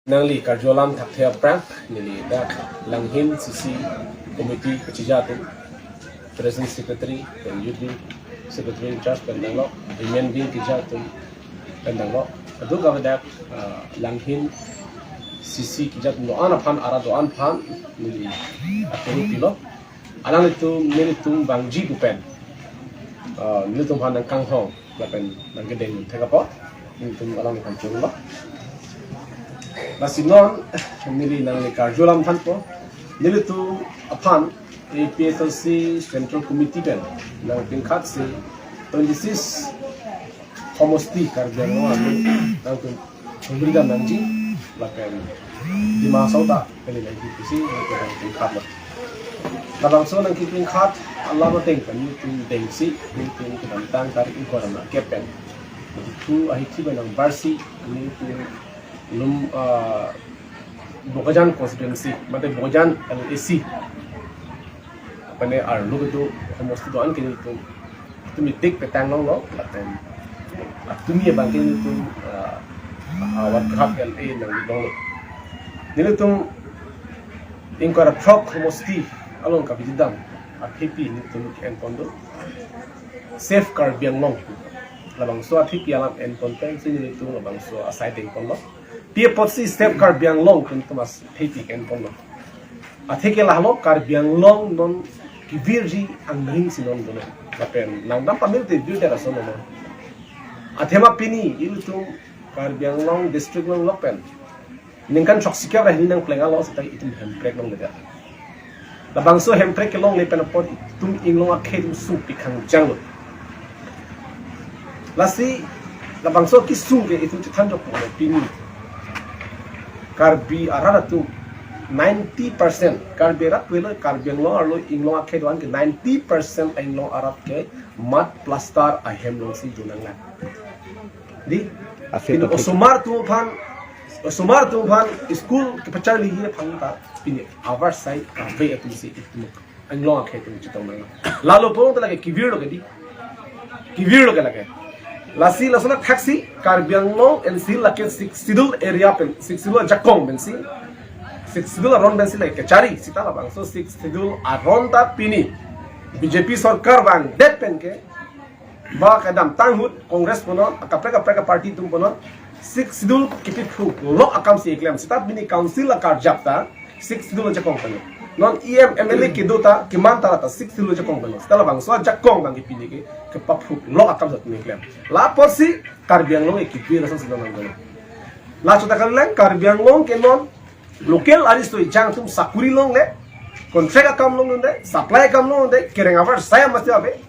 Nangli karjolam thakthea prank nili da langhin sisi committee kachijatu president secretary dan youth secretary in charge pendanglo women wing kijatu pendanglo adu gawdak langhin sisi kijatu no ana phan ara do an phan nili aturu pilo alang itu nilitung bangji bupen nilitung phan kang hong lapen nangedeng thekapo nilitung alang kan chulo Nasinon nili nang karjolam thanpo nili tu aphan APSLC Central Committee ben nang pingkhat si 26 homosti karjano anu nang tu pemberian nangji lapen di masauta kali lagi si nang pingkhat la labang so nang pingkhat Allah no teng kan tu teng si tu tang tarik korana kepen tu ahiti ben nang barsi ni tu lum Bokajan constituency mate Bokajan LAC apane ar logo tu almost tu an kini tu mitik petang lo laten atumi bang kini tu awat khap LA nang dong nile tu ingkara truck mosti along ka bidam athipi ni tu en pondo safe car biang long labang so athipi alam en ponteng sini tu labang so aside ding pondo Pia potsi step car biang long kun tumas heti ken pono. Atheke lahlo car biang long non kivirji angring sinon dono. Lapen nangdam pamil te du dera sono no. Athema pini ilutum car biang long district long lopen. Ningkan choksika ra hinang plenga lo sa itum hemprek long leda. Labang so hemprek long lepen pot tum inglong akhe su pikang janglo. Lasi labang so kisung ke itu thanjok ko pini. Karbi arara tu 90% karbi rat welo karbi long arlo inglong akhe doan ke 90% inglong arab ke mat plaster ahem long si junang la di in osumar tu phan school ke pachar li hi phangta pini our side ve atu si itmu inglong akhe tu chitong na lalo pong ta lage kivir lo ke di kivir lo ke lage Lasi lasona taxi karbiang long and sil like sidul area pen sidul jakong ben si sidul aron ben si like kachari sita la bang so sidul aron ta pini BJP sarkar bang det pen ke ba kadam tanghut congress pono kapre party tum pono sidul kipit khu lo akam si eklam sita bini council la kar japta sidul jakong pen non MLA ke dota ke mantara ta 6 kilo jakong benos tala bang so jakong bang ipini ke papu lo akam zat niklem la posi karbiang long ekipi rasan sidang nang la chota kaleng karbiang long ke non local aristo jang tum sakuri long le contract akam long nde supply akam long nde kereng avar saya masti abe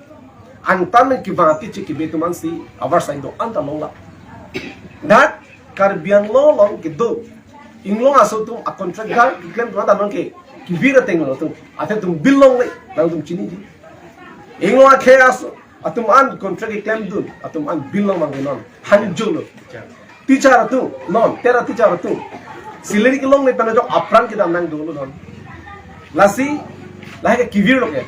antan ki vati che ki betuman si avar sai do anta long la dat karbiang long ke do inglong aso tum a contract gar klem do anta ke Kivira tenglo tu, ate tum bilong le, nang tum chini di. Inglo akhe aso, atum an contract claim dun, atum an bilong manginon, hanjulo. Teacher tu, non, tera teacher tu. Silari ke long le panajo apran kita nang dulu non. Lasi, lahe ke kivir lo ke.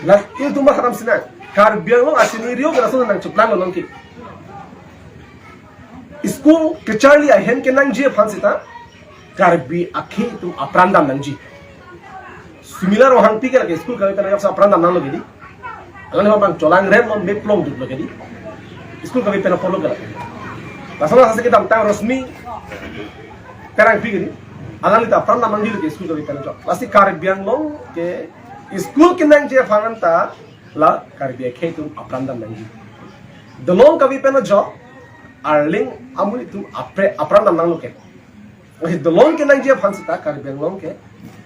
Las itu tumba khatam sina. Kar biang lo asinirio ke rasul nang chuplang lo non ki. School ke Charlie ahen ke nang je fansita. Karbi akhi tu aprandam nangji similar wahang pikir ke school kami pernah yaksa aprandam nang lagi di alam bang colang rem non meplong dulu lagi di school kami pernah follow kala pasal hasil kita tang resmi perang pikir alam itu aprandam nangji ke school kami pernah pasti karbiang long ke school kinang je fananta la karbi akhi tu aprandam nangji dolong kami pernah job arling amun itu aprandam nang ke Dolong ke nang je fansita karbiang long ke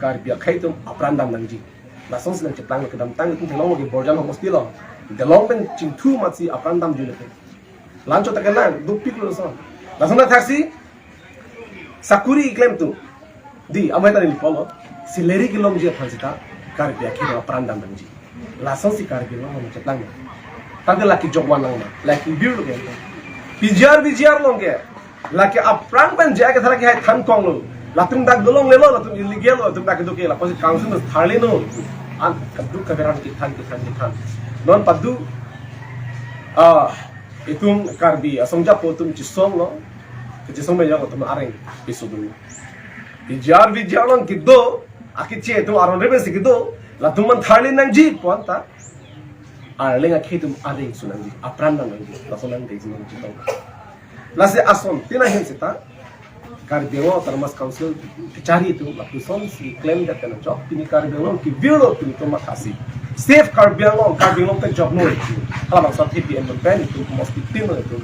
karbia khaitum aprandam nangji la sons nang cheplang ke dam tang tung thelong ge borjam hosti lo dolong ben chingthu matsi aprandam jule ke lancho takelan du piklo so la sona taxi sakuri claim tu di amai tani polo sileri ke long je fansita karbia khaitum aprandam nangji la sons si karbia long cheplang tang la ki jogwan lang la ki biur ke bijar long ke laki aprang ben jaga thara ke hai than kong lo latung dak dolong lelo latung illegal lo tum dak do ke la posi council no tharle no an kadu kaveran ki than non padu itung karbi asongja potum chisong lo kecil sampai yang ketemu areng besok dulu. Bijar lang gitu, akitnya itu aron reben sih gitu, lah tuman Thailand nang ji puanta, areng akit itu areng sunan ji, apran nang ji, lah sunan deh sunan ji tahu. Lah si ason, tina hen sita, Karbianglong Autonomous Council dicari itu, lah puson si claim dat kena job, pini Karbianglong ki biro pini tuh makasih. Safe Karbianglong teh job no itu. Kalau bangsa TPM ben itu mesti tim itu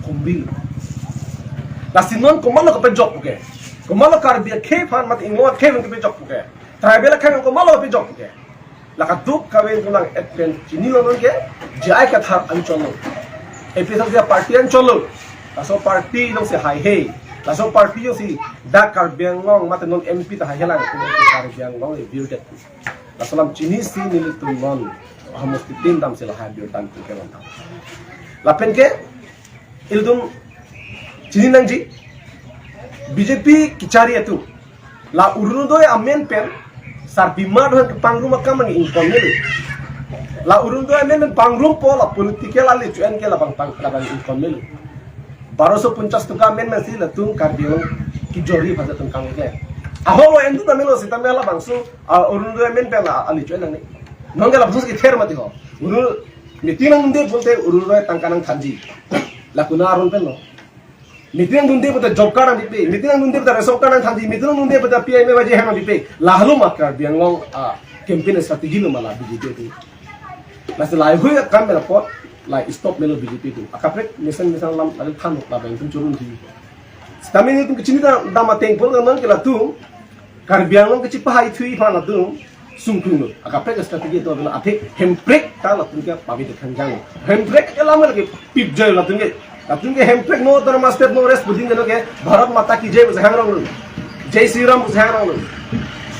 kumbil. Lah sinon komalo ke job ke. Komalo Karbiang kefan mat ingwa kefan ke job ke. Tribal kan komalo ke job ke. Lah kaduk kawen kulang advent chini lo ke jai ka thar ancholo. Episode dia party ancholo. Laso party dong si hai hey. Laso party yo si da Karbianglong mat non MP ta hai helang Karbianglong review det. Lasalam chini si nili tuman hamos titin dam sila hadir tan tu kewan tam. Lapen ke ildum chini nangji BJP kicari itu la urunoy amen pen sar bima dohan ke pangrum makam mangi income nelu la urunoy amen pangrum po la political ali cuan ke la bang income nelu 1250 tuka amen masih la tung Karbianglong kijori pada tung kang ke aholo endu tamelo si tamela bangsu urunoy amen pen ali cuan nang ni nongga la bangsu ki ther mati ho uru mitinang nde bolte urunoy tangkanang thanji la kuna arun pen no Mitinang dunde pada job card ang dipe, mitinang dunde pada resort card ang thandi, mitinang dunde pada PIM wajah hema dipe. Lahalo makar Karbianglong campaign strategi lo malah BJP itu. Nasi live hui kan melapor, like stop melo BJP itu. Akaprek misal lam ada thanuk lah bang turun di. Setami ini tu kecil ni dah mateng pun kan kita tu Karbianglong kecil pahai thui pan tu sungkung lo. Akaprek strategi itu adalah ate hemprek kalau tu kita pabi terkanjang. Hemprek lama lagi pip jai lah tu kita. Tapi ke hemprek no dar master no rest buding no ke Bharat Mata ki jai bus hangrong lu Jai Shri Ram bus hangrong lu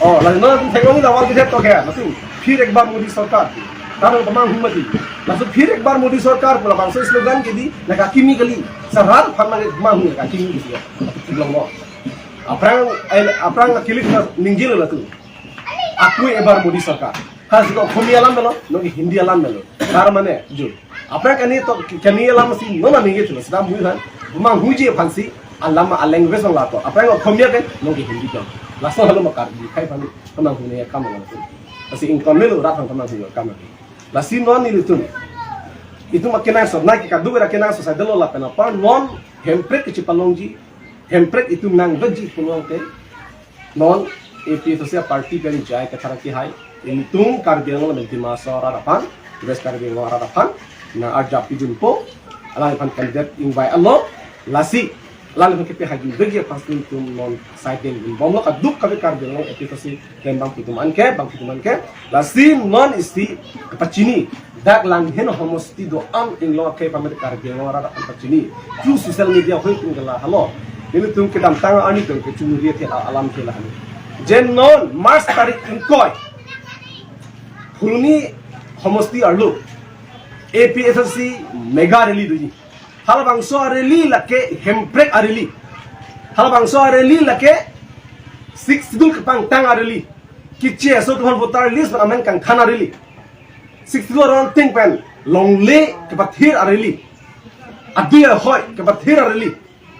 oh lalu no thengong da wal ke to ke lalu फिर एक बार मोदी सरकार तारो तमाम हुमती lalu फिर एक बार मोदी सरकार pula bangsa slogan ke di naga kimi kali sarar pharma ke mahu ka kimi ki ya bilang mo aprang kilik ningjil lalu aku ebar Modi सरकार has ko khumi alam melo no hindi alam melo tar mane jul Apa kani to kani alam si no na ninge chulo sedang mui kan mang huje phansi alam language ang lato apa yang khomia ke no ki hindi ka laso halo makar di kai phan tamang hune kam ngala tu asi income melo ra thang tamang hune kam ki lasi no ni litun itu makena so na ki kadu ra kena so sa delo la pena pa non hemprek ki palongji hemprek itu nang vaji pulong ke non AP to sia party kali jai ka thara ki hai intung Karbianglong menti masa ra pan West Karbianglong ra pan na arja pijun po alang pan kandidat invite allo lasi lang ke haji bagi pasin tum non siding bom lo kaduk ka Karbianglong episode tembang pituman ke lasi non isti kapacini dak lang hen homosti do am inglo ke pamer Karbianglong ra kapacini tu social media hoi tingala halo ini tum ke dam tang ani tum ke chunuri the alam ke la jen non mars tarik inkoi huluni homosti arlo APSC mega rally duji hal bangso rally lake hemprek rally hal bangso rally lake 6 dul kapang tang rally kiche so tuhon votar list amen kan khana rally 6 dul ron ting pen longle kapathir rally adia hoy kapathir rally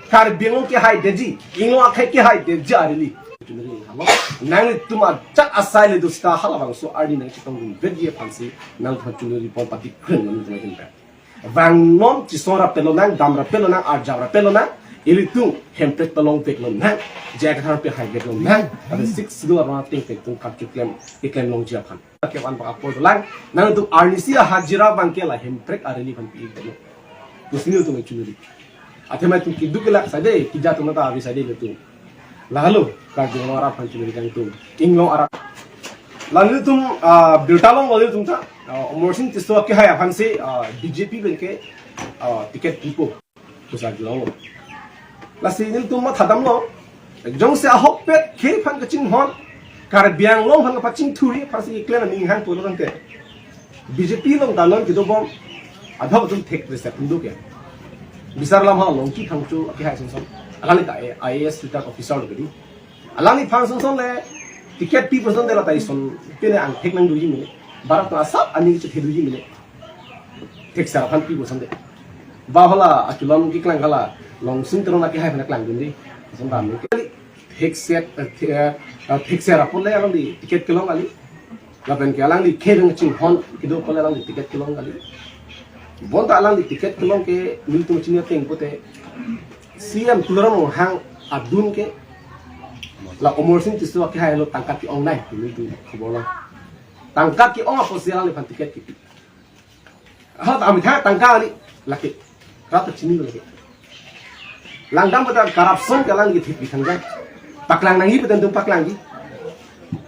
Karbianglong ke hai deji inglo akai ke hai deji rally nang tuma cak asai le dusta hala bangso ardi nang chitong vedye phansi nang thachulu report pati khren nang tumakin pa bang non chisora pelo nang damra pelo nang arjabra pelo nang ilitu hemprek pelong peklo nang jaga thar pe hai getlo nang ade 6 do ra ting tek tung kapchu klem long jia phan ke wan pa apor lang nang tu arnisia hajira bangke la hemprek areli phan pi getlo tusnil tu chulu athema tu kidukela sade kija tu mata abi sade letu lalu Karbianglong arah pancing dengan itu inglong arah lalu tum bertalong lalu tum ta morsin tisu ke hai pansi BJP benke tiket pipo kusar jual lasi ini tum mat hadam lo jong se ahok pet ke pan kecing hon Karbianglong pan kepacing turi pansi iklan ning han puluh kan ke BJP long dalon gitu bom ada betul tek reset untuk ya besar lama longki kangcu ke hai sonsong alani ta IAS tutor officer gadi alani function son le ticket people son de la tai son pene ang thek nang duji mile barak to asap ani che duji mile thek sar phan people son de bahola aculam ki klang kala long sing terong na ki hai phana klang dum di som dam ni fixet apole alang di tiket kilong kali lapen ki alang di kering ching hon kido pole alang di tiket kilong kali bon ta alang di tiket kilong ke mil tu chinya teng pote siam tularong hang adun ke la omor sing tisu ki hai lo tangkat ki online mil tu khobor tangkat ki ong apo sialang di pan tiket ki ha ta ami tha tangka ali laki rata chini laki langdam pada corruption kalang di thik bitang jai paklang nangi betul tu paklang di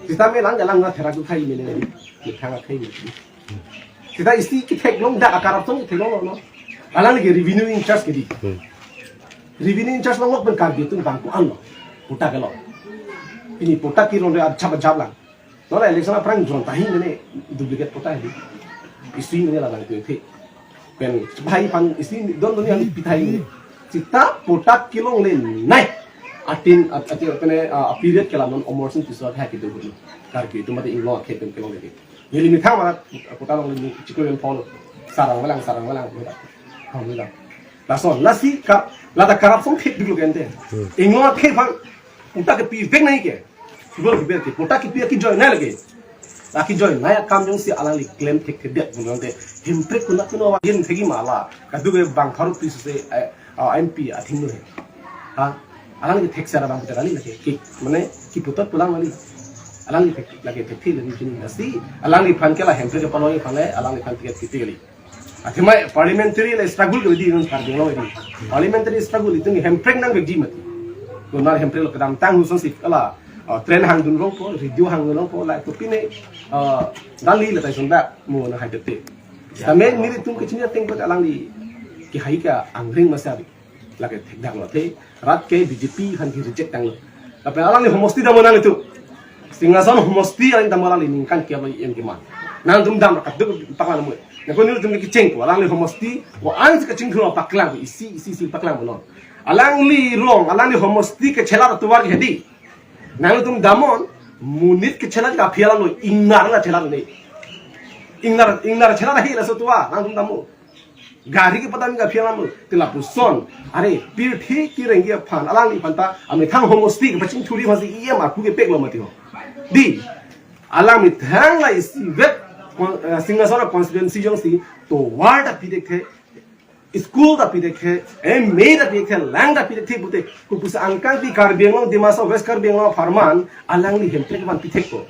kita me lang jalang na thera ku khai mele ni thanga khai mele kita isti ki thek long da corruption ki thek long no alang ni revenue in charge ki di revenue in charge long ben kar di tu bang ku an lo puta ke lo ini puta ki ron re acha bajab lang no la election aprang jon tahi ne duplicate puta di isti ne la lang tu thek pen bhai pan isti don don yang pitai ni kita puta kilong le nai atin apene period kala non omorsin tiswa ha ki do gulu kar ki tu mate inglo ke pen kilong le yeli mi thama puta long ni chikoyen phone sarang walang ha mi la la son la si ka la da corruption thik dulu gente inglo ke phang puta ke pi vek nahi ke gol ki ke puta ki pi ki joy na lage laki joy naya kam jong si alang li claim thik ke det bunonte himprek kuna kuno wa gen thegi mala ka du be bang tharu pi se MP athing no he ha alang li thek sara bang putera ni lage ki mane ki putar pulang wali alang li thek lage thek thi ni jin nasi alang li phan kala hemprek ke paloi phale alang li phan tiket kiteli athimai parliamentary le struggle ke di non kar delo ni parliamentary struggle itung hemprek nang be ji mati to na hemprek lo kadam tang huson sik ala tren hang dun rong po video hang dun rong po lai to pine dali le tai son ba mo na hai te tame ni tum ke chinya teng ko alang li ki hai ka angring masabi lage thek dang lo the rat ke BJP han ki reject dang lo tapi alang li homosti da monang itu singason homosti alang da molang li ningkan ki aba em ki man nang dum dam ka du paklan mo ne ko ni tum ki cheng ko alang li homosti wa ang ka ching ko paklan isi paklan mo alang li rong alang li homosti ke chela to war ki hedi nang tum damon munit ke chela ka phiala lo ingnar la chela ne ingnar chela hi la so tuwa nang tum damu gari ke padam ga phiala mo tila puson are pir thi ki rengi phan alang li phanta ami thang homosti ke paching thuri phasi iye ma ku ke pek lo mati ho di alang mi thang la isi vet singasora constituency jong si to ward a pi dekhe school da pi dekhe me da pi dekhe lang da pi dekhe bute ku pusa angkang pi kar benglo dimasa west kar benglo farman alang li hemprek man pi thek ko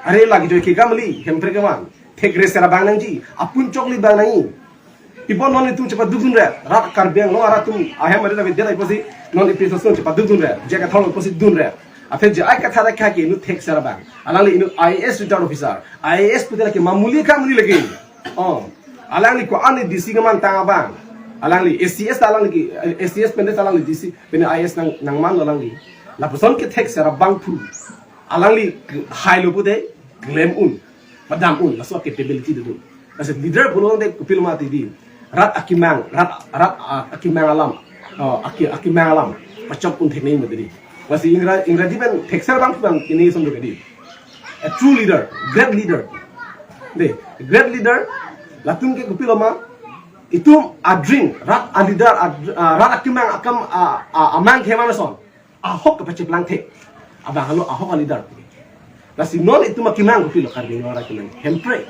are lagi jo ke gamli hemprek man thek re sera bang nang ji apun chokli bang nang Ipo non itu cepat dudun re, rat karbeng lo arat tum ahem ada dapat dia iposi non itu sesuatu cepat dudun re, jaga thol iposi dudun re. Afen je ay kata rakha ke inu thek sara bang, alang li inu IAS retired officer, IAS putera ke mamuli kamuli lagi. Oh, alang li ko ane DC kaman tanga bang, alang li SCS alang li SCS pendet alang li DC, pene IAS nang man alang li. La person ke thek sara bang pu, alang li high lo pude claim padam la so capability dudun. As leader pulong de kupil mati di. Rat akimang akimang alam pacok pun teknik mediri masih ingraji ben teksel bang ini som juga di a true leader great leader deh great leader latung ke kupiloma itu adring rat leader rat akimang akam amang kemanason ahok ke pacek lang tek abang halo ahok leader masih non itu makimang kupilo karbino rakimang hempre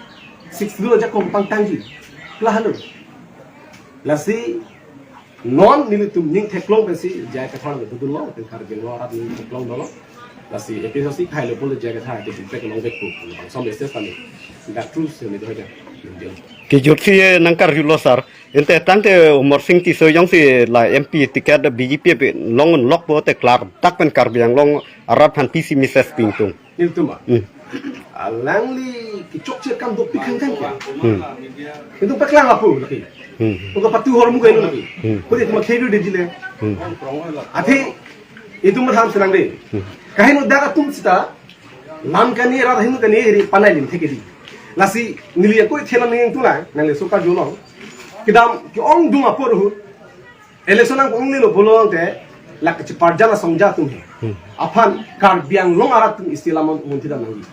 6 dulu aja kompang tangji lah halo lasi non nilitum ning teklong besi jaya ka thang du lo te kar ge lo rat ning teklong dolo lasi episode si khai lo pole jaya ka tha te te long bek ku som besi tani that true se ni do ja ke jot si nangkar julo sar ente tante umur sing ti so yang si la MP tiket BJP long lock bo te klar tak pen kar biang long arab han PC mises pingtung nilitum alang li ki chok che kam do pikang kan itu paklang apu lagi Uga patu hormu kainu lagi. Kau itu makhedu dejile. Ati itu matham senang deh. Kahin udah katum sita. Lam kani rat hindu kani iri panai lim theke di. Lasi nilia kau thelam ning tu lah. Nang suka jolong. Kidam ki ong dung apor hu. Election ang ong nilo bolong te. Lak ciparjana songja tum he. Apan kar biang long arat tum istilam munti da nangi.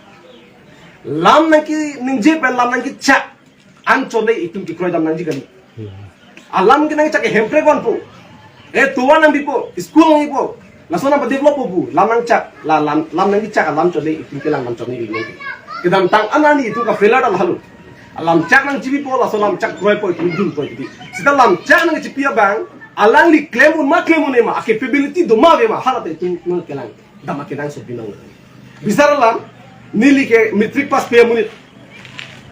Lam nang ki ningje pel lam nang ki cha. An chole itum ki kroy dam nang ji kani. alam kita cak hempre kon po tuan nang bipo school nang ipo laso nang develop po lam nang cak lam nang cak alam chole itin ke lam chole ni kedam tang anani itu ka failure dal halu alam cak nang cibi po laso lam cak groy po itin dun po itin sita lam cak nang cipia bang alang li claim un ma capability do ma be ma halate itin no kelang dama kedang so binang bisara lam nili ke matric pass pe munit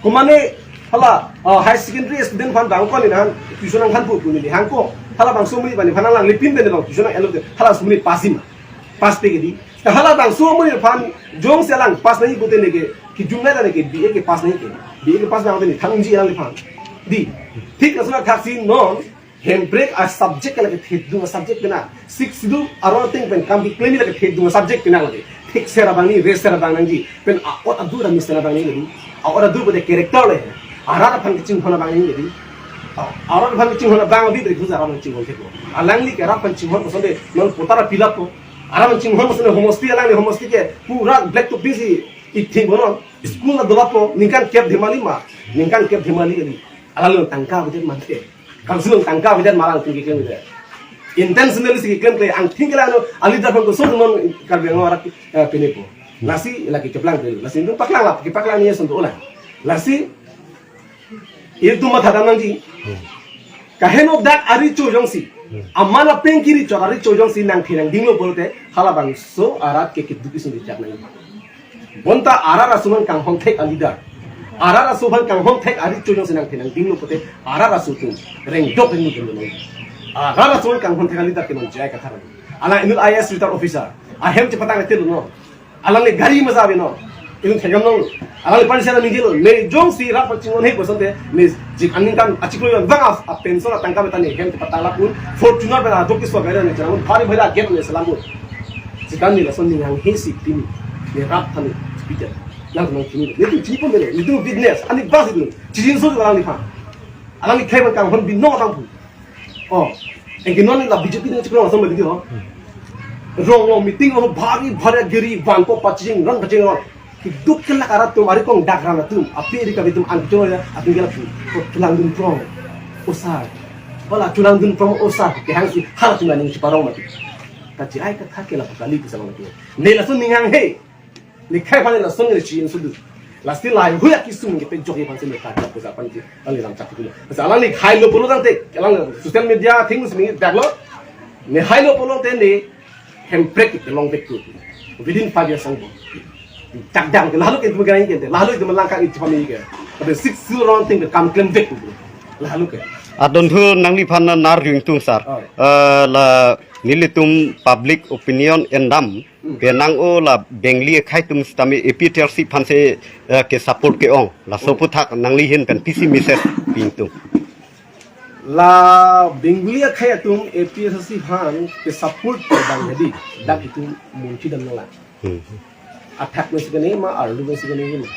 kumane hala high secondary student fan bang ko ni han tuition ang han pu ni han ko hala bang sumuni bani fan lang lipin de bang tuition ang elo hala sumuni pasim pas pe di hala bang sumuni fan jong selang pas nahi bote ne ke ki jumna da ne ke BA ke pas nahi ke BA ke pas na hote ni thangji ang fan di ठीक असला खासी non hem break a subject la ke thid du subject na six du aron thing pen kam bi claim la ke thid du subject na lage ठीक से रबंग ni race रबंग नंगी pen akot adu da mis na bang ni lagi akot adu bote character le arah fan kecing hona bang ni lagi arah fan kecing hona bang bi de khuzara man cing hote ko alangli ke arah fan cing hona sonde non potara pilap ko arah man cing hona sonde homosti alangli homosti ke pura black to busy iting bonon school na dolapo ningkan kep dhimali ma ningkan kep dhimali gadi alalo tangka bote mante kalsulung tangka bote malang tinggi ke bote intentionally sih klaim ke ang tinggal ano alida pun ko so non karbiang orang penepo lasi lagi keplang dulu lasi itu paklang lah paklang ni sentuh olah lasi itu mah thadam nangji kaheno dak ari chojong si amana pengkiri chor ari chojong si nang thirang dinglo bolte hala bang so arat ke kiduki sun dijak nang bonta arara suman kang hong thek alida arara suban kang hong thek ari chojong si nang thirang dinglo bote arara sutung reng dok ni dulu agara soal kang hon thekali tak kenon jai katharan ala inul IAS retire officer ahem cepatang netel no ala le gari maza be no inul thegam no ala le panisana mingil me jong si ra pachingon he bosante me jik anin kan achiklo bang a pension tangka betani hem cepatang la pun fortuna bena dokis so gari ne jangan phari bhara get ne salam ko jikan ni lason ni yang he si tini me rap thani speaker yang no tini ne tu chipo me ne tu business ani bas itu jijin so ala ni pha ala ni khaiban kang hon bi no tang pu engke non la BJP ne chikro asam bedi ho rong meeting ho bhari bhara giri banko paching rang paching ho ki duk kala kara tumari kong dak rana tum api ri ka bitum an choro ya api gala pu tulang dun pro usar wala tulang dun pro usar ke hang si hal tulang ni parong mati ka ji ai ka thake la kali ki sama mati ne la sun ningang he ni khai phane la sun ni chi su du la still lai huya ki sum ke pe jogi pan se me ka ko sa pan ji ali ram chak tu la ala ni khai lo bolo dang te alang social media things ni dak lo ne hai lo bolo te ne hem break it long back to within 5 years sang tak dang ke lalu ke tu ga ni ke lalu itu melangkah itu pami ke tapi 6 round thing kam claim back tu lalu ke adon thu nangli phan nar ring tung sar la nilitum public opinion endam penang o la bengli khai tum stami APTRC phan se ke support ke ong la sopu thak nangli hin pen PC message pintu la bengli khai tum APTRC phan ke support ke bang jadi dak itu munci dan nolak attack mesigani ma ardu mesigani ma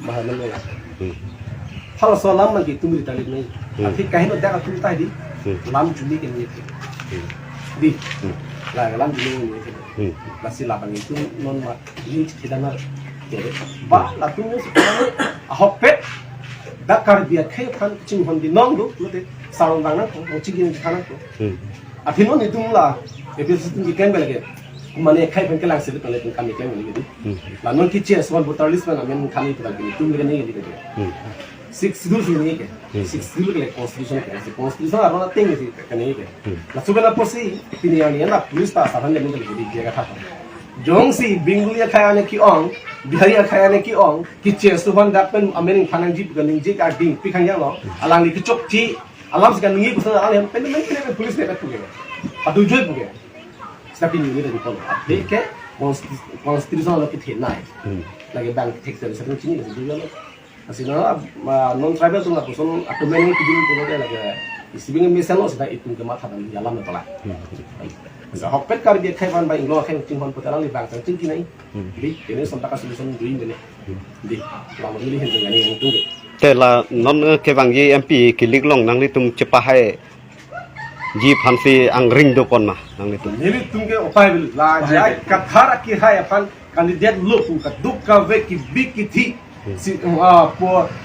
bahar nolak hal solam man gitu berita ini tapi kahin udah aku tadi lam juni ke ni di lah lam juni ni masih lapang itu non mat ini kita nak jadi ba la tu ni sekarang ahok dak kar dia kayak kan cing hon di nong tu lote sarung bang nak mau cingin di kanan tu akhirnya non itu lah episode itu kan belage mana kayak kan kelang sebut oleh kami kan gitu lah non kicir soal botalis mana men kami tu lagi tu lagi ni gitu 6 dulu sini ke 6 dulu ke constitution arona ting sih kan ini ke la subena posi opinion ni na pulis ta saran le mungkin jadi dia kata jong si bingulia kaya ne ki ong biharia kaya ne ki ong ki che suban dapen amen phanang ji galing ji ka ding pi khang yang lo alang li ki chok ti alam sekan ngi pusa alang pen pulis ne tu ke adu joy bu ke tapi ni ni ko ade ke constitution lo ki the nai lagi bang tek sa sini ni asina non tribal tu ngaku son atumen ni kidin tu dia lagi isibing misal lo sudah itu ke mata dan jalan betul lah sa hokpet kar dia khai ban ba inglo khai tinghon putalang li bang ting kinai di ini sontak solution duin ni di lama ni hen ngani yang tu te la non ke bang ji MP kilik long nang li tum cepa hai ji phansi ang ring do kon ma nang li tum ni tum ke opai bil la jai kathara ki hai aphan candidate lo pu ka duk ka ve ki big ki thi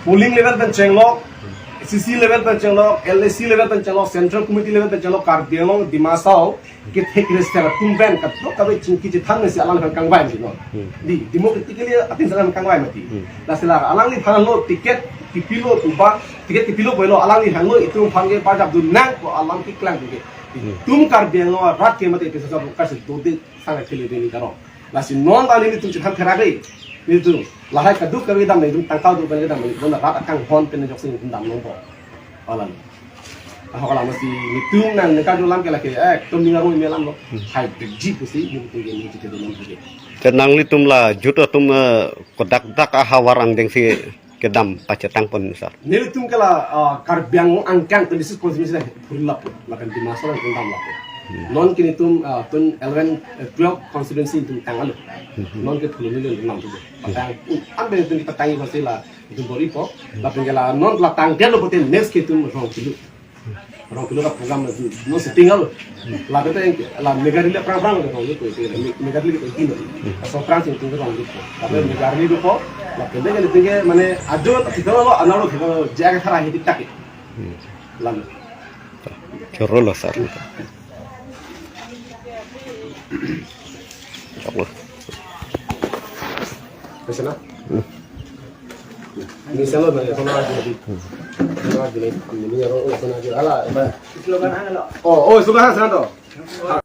polling level ben chenglok CC level tan chalo, LAC level tan chalo, Central Committee level tan chalo, Karbiang Dimasao, get take restara tumben kat lo kabe chinki jithang si alang kan kangbai mi no. Di democratically atin salam kangbai mati. La sila alang ni phanan lo ticket tipilo tuba ticket tipilo boilo alang ni hanglo itu phange pajab du nang ko alang ki klang dige. Tum Karbiang lo rat ke mate pesa sab kas do de sanga kheli de ni karo. La si non ta ni tum jithang khara gai. Ni tu lahai ka du ka dam ni tum tangkau du ka dam ni don rat akang hon pen jok sing dam no bo. Alang ako kalau masih hitung nan dekat dalam kala ke tum ningaru melam lo hai biji pusi ni tu ni tu dalam tu Tenang li tum la juta tum kodak dak hawarang deng si kedam pacetang pun sar. ni tum kala Karbiang angkang tu disis konsumensi pulap makan di masalah tentang lap non kini tum tun 11 12 constituency tum tangal non ke pulun ni nam tu patang ambil tu kita tangi pasti lah itu bori po lapin kala non la tangkel lo poten next ke tum orang kilo program no tinggal la beta la megarili perang gitu megarili itu so perang sing tinggal orang gitu tapi megarili itu kok la kende kali tinggal mane ajo kita lo analo kita jaga thara hidik tak lalu Chorolo sar. Allah. Pesana ini selalu banyak orang lagi orang lagi ini orang orang lagi ala Slogan ano lo? oh sudah sana tuh